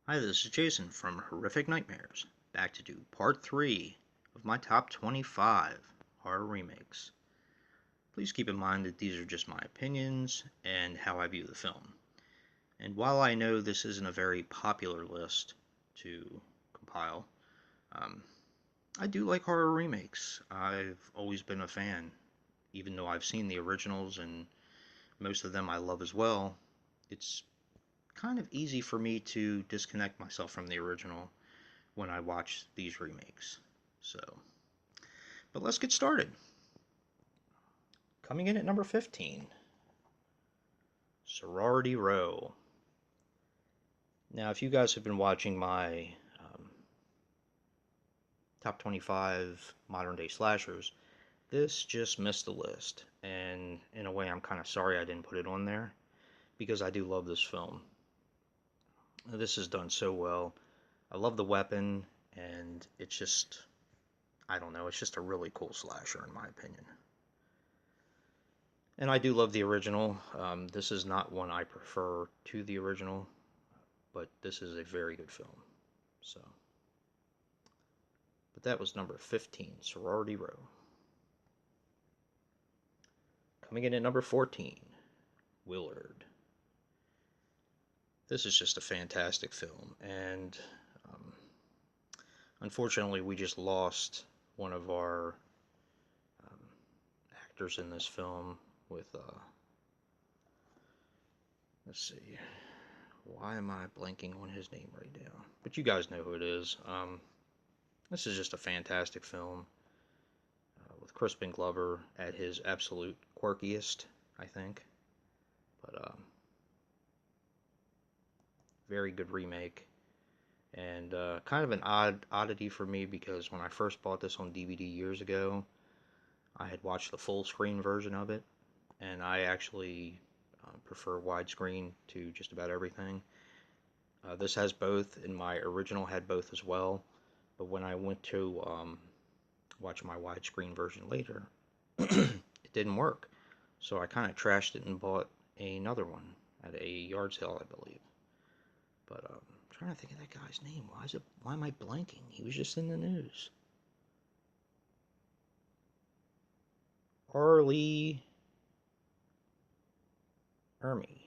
Hi, this is Jason from Horrific Nightmares, back to do part 3 of my top 25 horror remakes. Please keep in mind that these are just my opinions and how I view the film. And while I know this isn't a very popular list to compile, um, I do like horror remakes. I've always been a fan, even though I've seen the originals and most of them I love as well. It's kind of easy for me to disconnect myself from the original when I watch these remakes. So, but let's get started. Coming in at number 15, Sorority Row. Now, if you guys have been watching my top 25 modern day slashers, this just missed the list. And in a way, I'm kind of sorry I didn't put it on there because I do love this film. This is done so well. I love the weapon, and it's just, I don't know, it's just a really cool slasher in my opinion. And I do love the original. This is not one I prefer to the original, but this is a very good film. So, but that was number 15, Sorority Row. Coming in at number 14, Willard. This is just a fantastic film, and um, unfortunately, we just lost one of our um, actors in this film with, let's see, why am I blanking on his name right now? But you guys know who it is. This is just a fantastic film with Crispin Glover at his absolute quirkiest, I think. But very good remake, and kind of an oddity for me because when I first bought this on DVD years ago, I had watched the full screen version of it, and I actually prefer widescreen to just about everything. This has both, and my original had both as well. But when I went to watch my widescreen version later, it didn't work. So I kind of trashed it and bought another one at a yard sale, I believe. But I'm trying to think of that guy's name. Why am I blanking? He was just in the news. Arlie Ermy.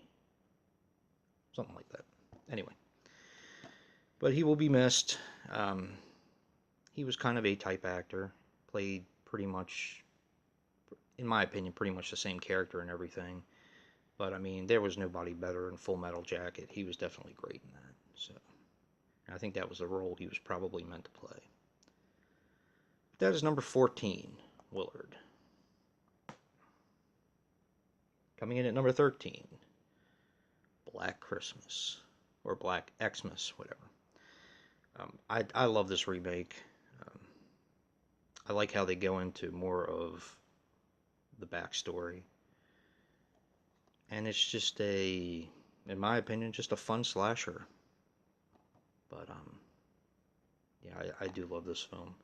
Something like that. Anyway. But he will be missed. Um, he was kind of a type actor. Played pretty much, in my opinion, pretty much the same character and everything. But I mean, there was nobody better in Full Metal Jacket. He was definitely great in that. So I think that was the role he was probably meant to play. That is number 14, Willard. Coming in at number 13, Black Christmas. Or Black Xmas, whatever. I love this remake. Um, I like how they go into more of the backstory. And it's just in my opinion, just a fun slasher. But, yeah, I do love this film.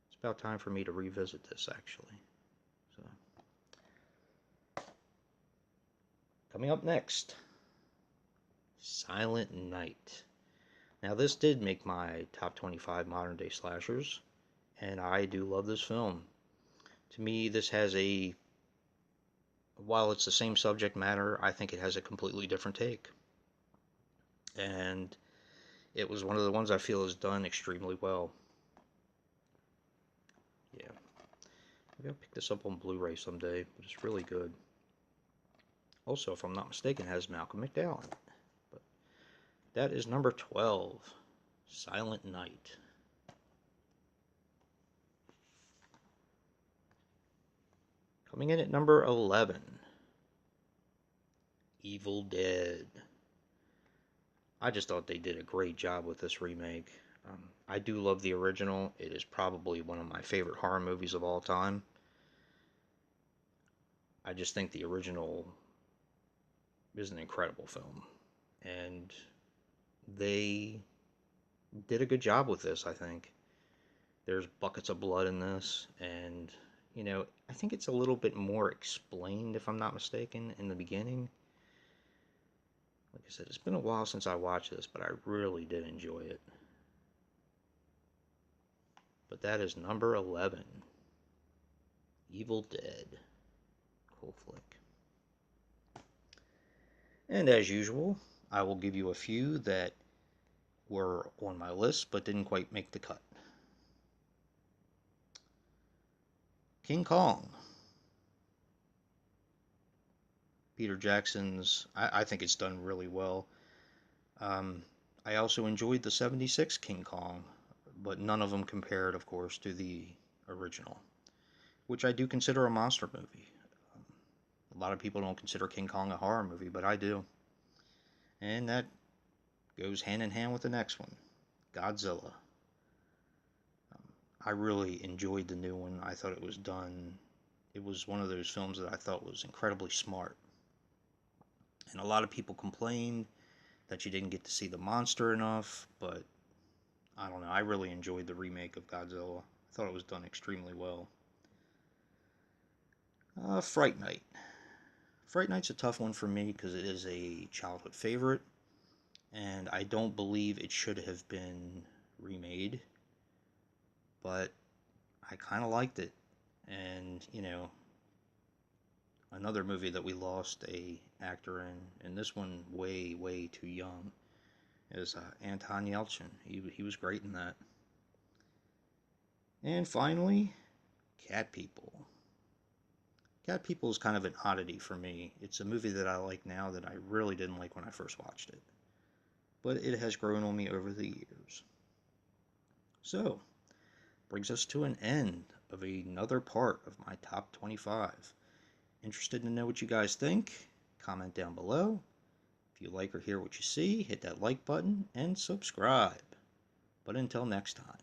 It's about time for me to revisit this, actually. So, coming up next, Silent Night. Now, this did make my top 25 modern day slashers, and I do love this film. To me, this has while it's the same subject matter, I think it has a completely different take. And it was one of the ones I feel is done extremely well. Yeah. Maybe I'll pick this up on Blu-ray someday, but it's really good. Also, if I'm not mistaken, it has Malcolm McDowell in it. But that is number 12, Silent Night. Coming in at number 11, Evil Dead. I just thought they did a great job with this remake. I do love the original. It is probably one of my favorite horror movies of all time. I just think the original is an incredible film. And they did a good job with this, I think. There's buckets of blood in this, and, I think it's a little bit more explained, if I'm not mistaken, in the beginning. Like I said, it's been a while since I watched this, but I really did enjoy it. But that is number 11, Evil Dead. Cool flick. And as usual, I will give you a few that were on my list but didn't quite make the cut. King Kong. Peter Jackson's, I think it's done really well. I also enjoyed the 76 King Kong, but none of them compared, of course, to the original, which I do consider a monster movie. A lot of people don't consider King Kong a horror movie, but I do. And that goes hand in hand with the next one, Godzilla. I really enjoyed the new one. I thought it was done. It was one of those films that I thought was incredibly smart. And a lot of people complained that you didn't get to see the monster enough, but I don't know. I really enjoyed the remake of Godzilla. I thought it was done extremely well. Fright Night. Fright Night's a tough one for me because it is a childhood favorite, and I don't believe it should have been remade, but I kind of liked it. And, another movie that we lost a actor in, and this one way, way too young, is Anton Yelchin. He was great in that. And finally, Cat People. Cat People is kind of an oddity for me. It's a movie that I like now that I really didn't like when I first watched it. But it has grown on me over the years. So, brings us to an end of another part of my top 25. Interested to know what you guys think? Comment down below. If you like or hear what you see, hit that like button and subscribe. But until next time.